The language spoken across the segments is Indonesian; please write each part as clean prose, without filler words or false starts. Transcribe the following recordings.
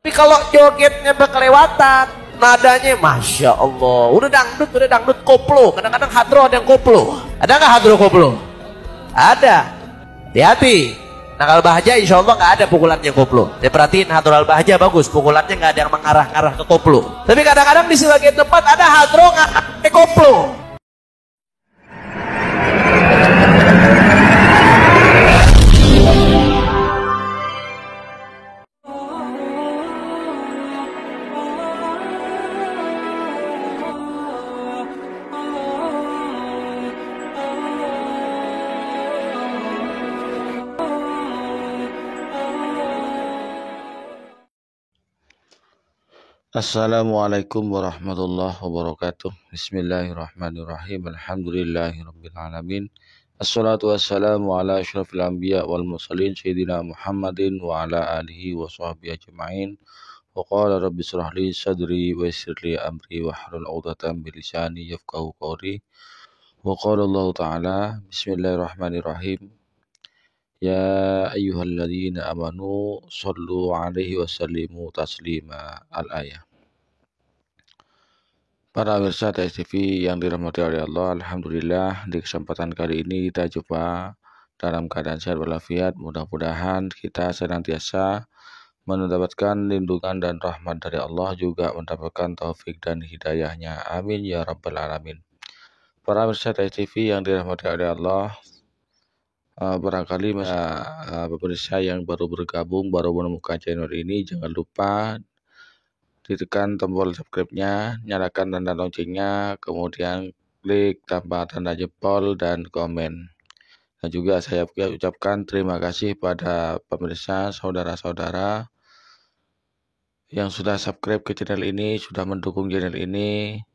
Tapi kalau jogetnya berkelewatan, nadanya Masya Allah, udah dangdut koplo. Kadang-kadang hadro ada yang koplo. Ada nggak hadro koplo? Ada. Hati-hati. Nah kalau Bahja insya Allah nggak ada pukulannya koplo. Saya perhatiin hadro al-Bahja bagus, pukulannya nggak ada yang mengarah-arah ke koplo. Tapi kadang-kadang di sebagian tempat ada hadro ngarah ke koplo. Assalamualaikum warahmatullahi wabarakatuh. Bismillahirrahmanirrahim. Alhamdulillahirabbil alamin. Assalatu wassalamu ala asyrafil anbiya wal mursalin sayyidina Muhammadin wa ala alihi wa sahbihi ajma'in. Wa qala rabbi shrah li sadri wa yassir li amri wa hlul 'uqdatam min lisani yafqahu qawli. Wa qala Allah ta'ala bismillahirrahmanirrahim. Ya ayyuhalladzina amanu sallu alaihi wa sallimu taslima. Al-ayah. Para pemirsa TSTV yang dirahmati oleh Allah, alhamdulillah di kesempatan kali ini kita jumpa dalam keadaan sehat walafiat. Mudah-mudahan kita senantiasa mendapatkan lindungan dan rahmat dari Allah, juga mendapatkan taufik dan hidayahnya. Amin ya rabbal alamin. Para pemirsa TSTV yang dirahmati oleh Allah, barangkali pemirsa yang baru bergabung, baru menemukan channel ini, jangan lupa ditekan tombol subscribe-nya, nyalakan tanda loncengnya, kemudian klik tambah tanda jempol dan komen. Dan juga saya ucapkan terima kasih pada pemirsa, saudara-saudara yang sudah subscribe ke channel ini, sudah mendukung channel ini.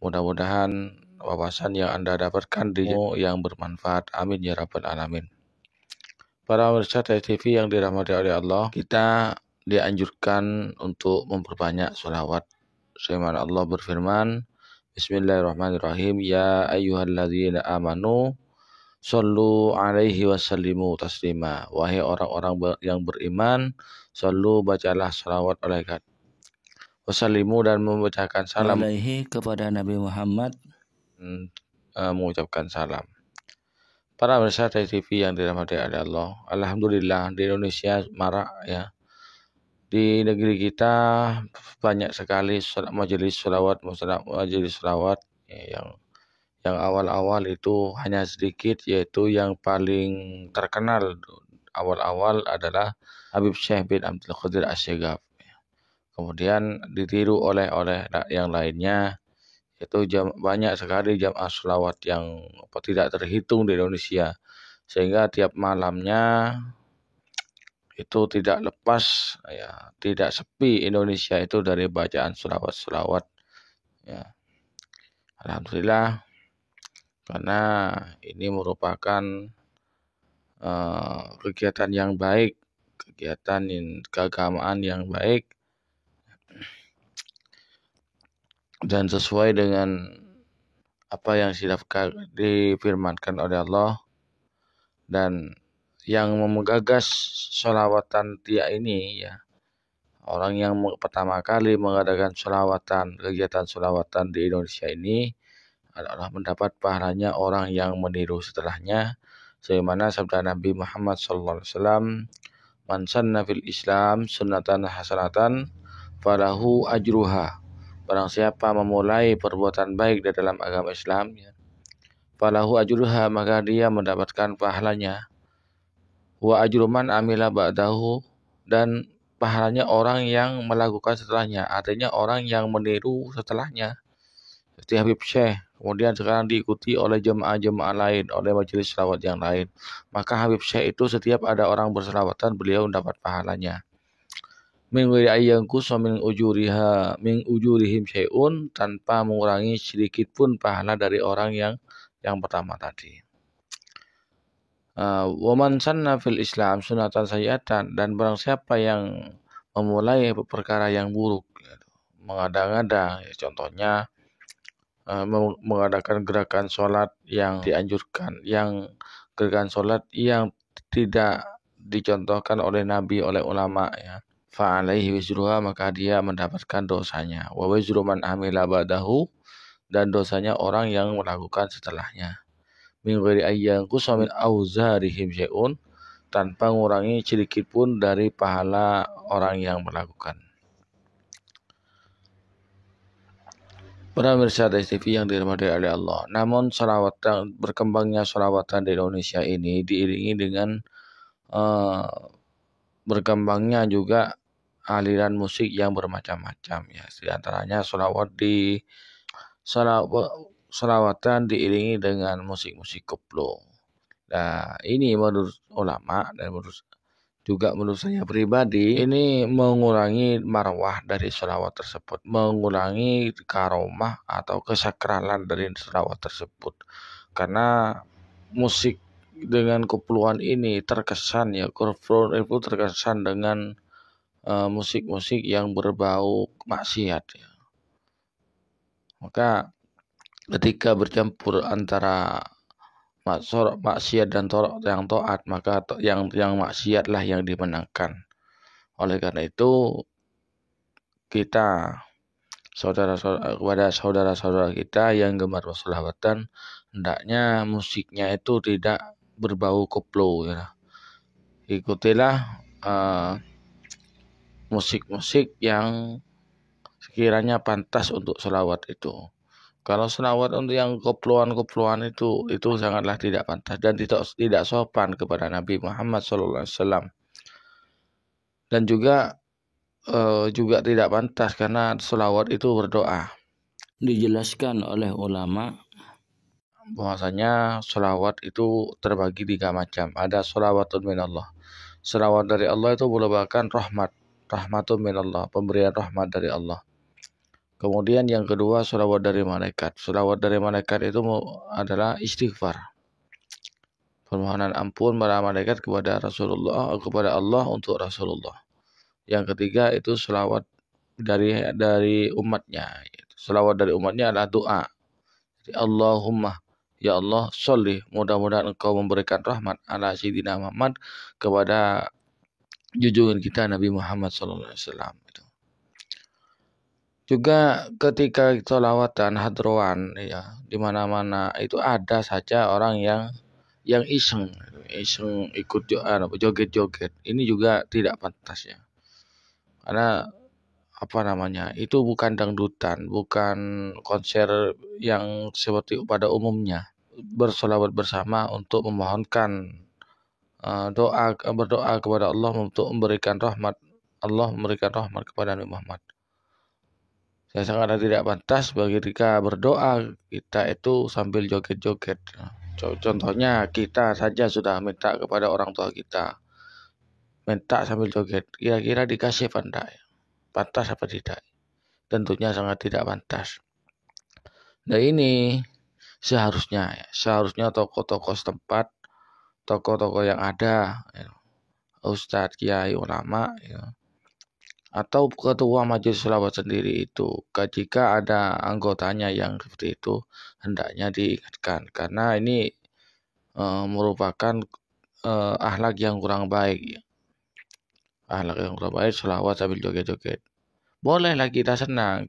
Mudah-mudahan wawasan yang Anda dapatkan di yang bermanfaat. Amin ya rabbal alamin. Para pemirsa TV yang dirahmati oleh Allah, kita dianjurkan untuk memperbanyak sholawat. Sebagaimana Allah berfirman, Bismillahirrahmanirrahim. Ya ayyuhalladzina amanu sallu alaihi wasallimu taslima. Wahai orang-orang yang beriman, sallu, bacalah sholawat alaihi wasallimu, dan membacakan salam alaihi kepada Nabi Muhammad, mengucapkan salam. Para pemirsa TV yang dirahmati oleh Allah, alhamdulillah di Indonesia marak ya. Di negeri kita banyak sekali majelis sholawat ya, yang awal-awal itu hanya sedikit, yaitu yang paling terkenal awal-awal adalah Habib Syekh bin Abdul Qadir Asy-Syighab. Kemudian ditiru oleh yang lainnya, yaitu banyak sekali jamaah sholawat yang tidak terhitung di Indonesia, sehingga tiap malamnya itu tidak lepas ya, tidak sepi Indonesia itu dari bacaan sholawat ya. Alhamdulillah, karena ini merupakan kegiatan yang baik, kegiatan keagamaan yang baik, dan sesuai dengan apa yang sudah difirmankan oleh Allah. Dan yang menggagas sholawatan dia ini ya, orang yang pertama kali mengadakan kegiatan sholawatan di Indonesia ini adalah mendapat pahalanya orang yang meniru setelahnya, sebagaimana sabda Nabi Muhammad SAW, man sanna fil Islam sunnatan hasanatan falahu ajruha. Barang siapa memulai perbuatan baik di dalam agama Islam ya, falahu ajruha, maka dia mendapatkan pahalanya. Wa ajru man amila ba'dahu, dan pahalanya orang yang melakukan setelahnya, artinya orang yang meniru setelahnya, seperti Habib Syekh, kemudian sekarang diikuti oleh jemaah-jemaah lain, oleh majelis sholawat yang lain. Maka Habib Syekh itu setiap ada orang berselawatan, beliau mendapat pahalanya. Min ghairi ayyanqus min ujurihim syai'un, tanpa mengurangi sedikit pun pahala dari orang yang pertama tadi. Wa man sanna fil Islam sunatan sayyatan, dan barang siapa yang memulai perkara yang buruk, mengada-ngada, ya, contohnya mengadakan gerakan sholat yang dianjurkan, yang gerakan sholat yang tidak dicontohkan oleh Nabi, oleh ulama ya. fa'alaihi wizruha, maka dia mendapatkan dosanya. Wa wizru man amila ba'dahu, dan dosanya orang yang melakukan setelahnya. Min ghairi ayyanqusa min auzarihim syai'un, tanpa mengurangi sedikit pun dari pahala orang yang melakukan. Para pemirsa TV yang dirahmati oleh Allah, namun berkembangnya sholawatan di Indonesia ini diiringi dengan berkembangnya juga aliran musik yang bermacam-macam ya. Di antaranya sholawatan diiringi dengan musik-musik koplo. Nah, ini menurut ulama dan menurut saya pribadi, ini mengurangi marwah dari sholawat tersebut, mengurangi karomah atau kesakralan dari sholawat tersebut. Karena musik dengan koploan ini terkesan ya, koplo itu terkesan dengan musik-musik yang berbau maksiat ya. Maka ketika bercampur antara maksiat dan yang taat, maka yang maksiatlah yang dimenangkan. Oleh karena itu kita kepada saudara-saudara kita yang gemar sholawatan, hendaknya musiknya itu tidak berbau koplo ya. Ikutilah musik-musik yang sekiranya pantas untuk sholawat itu. Kalau sholawat untuk yang koploan-koploan itu sangatlah tidak pantas dan tidak sopan kepada Nabi Muhammad SAW. Dan juga tidak pantas karena sholawat itu berdoa. Dijelaskan oleh ulama bahwasanya sholawat itu terbagi 3 macam. Ada sholawatun minallah. Sholawat dari Allah itu merupakan rahmatun minallah, pemberian rahmat dari Allah. Kemudian yang kedua sholawat dari malaikat. Sholawat dari malaikat itu adalah istighfar, permohonan ampun para malaikat kepada Rasulullah, kepada Allah untuk Rasulullah. Yang ketiga itu sholawat dari umatnya. Sholawat dari umatnya adalah doa. Jadi, Allahumma, ya Allah, sholli, mudah-mudahan engkau memberikan rahmat ala sayyidina Muhammad, kepada junjungan kita Nabi Muhammad SAW. Juga ketika sholawatan hadrowan ya, di mana-mana itu ada saja orang yang iseng ikut joget-joget. Ini juga tidak pantas ya. Karena itu bukan dangdutan, bukan konser yang seperti pada umumnya. Bersolawat bersama untuk memohonkan berdoa kepada Allah untuk memberikan rahmat. Allah memberikan rahmat kepada Nabi Muhammad. Saya sangat tidak pantas bagi ketika berdoa kita itu sambil joget-joget. Contohnya kita saja sudah minta kepada orang tua kita, minta sambil joget. Kira-kira dikasih apa enggak? Pantas apa tidak? Tentunya sangat tidak pantas. Nah ini seharusnya tokoh-tokoh setempat, tokoh-tokoh yang ada, ustadz, kiai, ulama, atau ketua majelis sholawat sendiri itu, jika ada anggotanya yang seperti itu, hendaknya diingatkan, karena ini merupakan akhlak yang kurang baik. Akhlak yang kurang baik sholawat sambil joget-joget. Bolehlah kita senang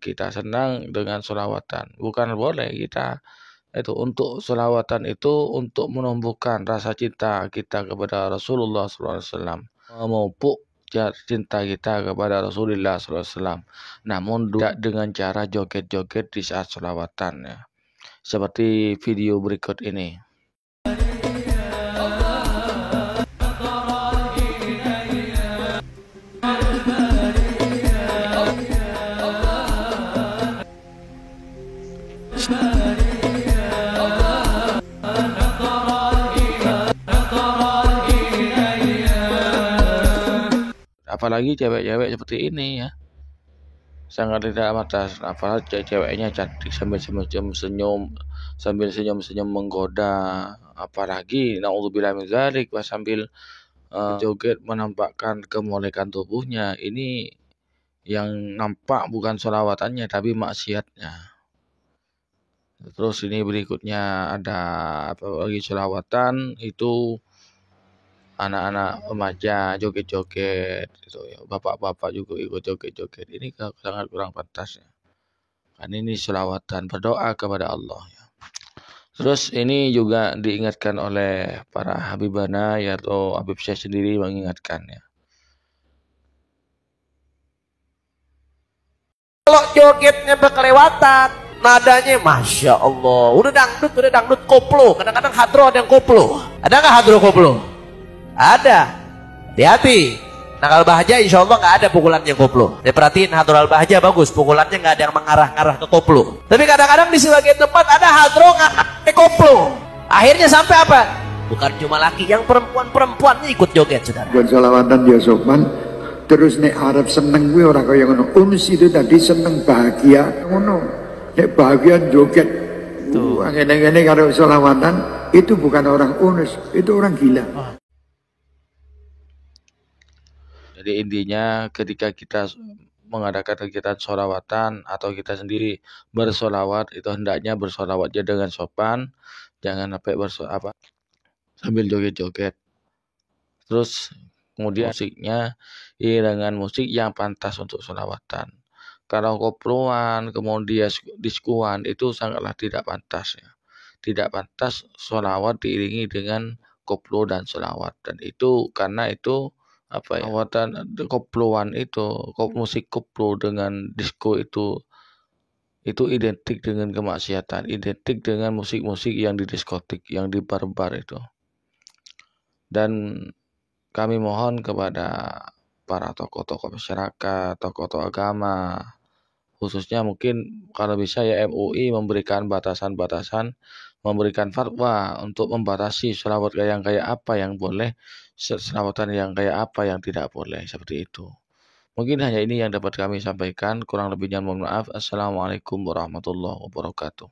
dengan sholawatan. Bukan boleh kita itu untuk sholawatan itu untuk menumbuhkan rasa cinta kita kepada Rasulullah SAW, memupuk cinta kita kepada Rasulullah SAW. Namun tidak dengan cara joget-joget di saat sholawatan ya. Seperti video berikut ini. Apalagi cewek-cewek seperti ini ya, sangat tidak pantas. Apalagi ceweknya cantik sambil senyum menggoda. Apalagi naudzubillah min dzalik, sambil joget menampakkan kemolekan tubuhnya. Ini yang nampak bukan sholawatannya tapi maksiatnya. Terus ini berikutnya ada lagi sholawatan itu anak-anak remaja joget-joget gitu ya, bapak-bapak juga ikut joget-joget. Ini sangat kurang pantas ya. Kan ini selawatan berdoa kepada Allah ya. Terus ini juga diingatkan oleh para habibana ya, atau Habib Syekh sendiri mengingatkan ya. Kalau jogetnya berkelewatan, nadanya Masya Allah. Udah dangdut koplo. Kadang-kadang hadro ada yang koplo. Ada nggak hadro koplo? Ada. Hati-hati. Nah kalau Bahja insya Allah nggak ada pukulannya koplo. Saya perhatiin hadro al-Bahja bagus. Pukulannya nggak ada yang mengarah-ngarah ke koplo. Tapi kadang-kadang di sebagian tempat ada hadro nggak ke koplo. Akhirnya sampai apa? Bukan cuma laki, yang perempuannya ikut joget, saudara. Buat selawatan ya sopan. Terus nek Arab seneng gue orang kaya ngono. Uns itu tadi seneng bahagia ngono. Nek bahagia joget. Tuh, ngene-ngene karo selawatan itu bukan orang unus, itu orang gila. Jadi intinya ketika kita mengadakan kegiatan sholawatan atau kita sendiri bersolawat, itu hendaknya bersolawatnya dengan sopan, jangan sampai sambil joget-joget. Terus kemudian musiknya dengan musik yang pantas untuk sholawatan. Kalau koploan, kemudian diskuan itu sangatlah tidak pantas ya. Tidak pantas sholawat diiringi dengan koplo dan sholawat. Dan itu karena itu sholawatan koploan itu, musik koplo dengan disko itu identik dengan kemaksiatan, identik dengan musik-musik yang di diskotik, yang di bar-bar itu. Dan kami mohon kepada para tokoh-tokoh masyarakat, tokoh-tokoh agama, khususnya mungkin kalau bisa ya MUI memberikan batasan-batasan, memberikan fatwa untuk membatasi selawat yang kayak apa yang boleh, selawatan yang kayak apa yang tidak boleh, seperti itu. Mungkin hanya ini yang dapat kami sampaikan, kurang lebihnya mohon maaf. Assalamualaikum warahmatullahi wabarakatuh.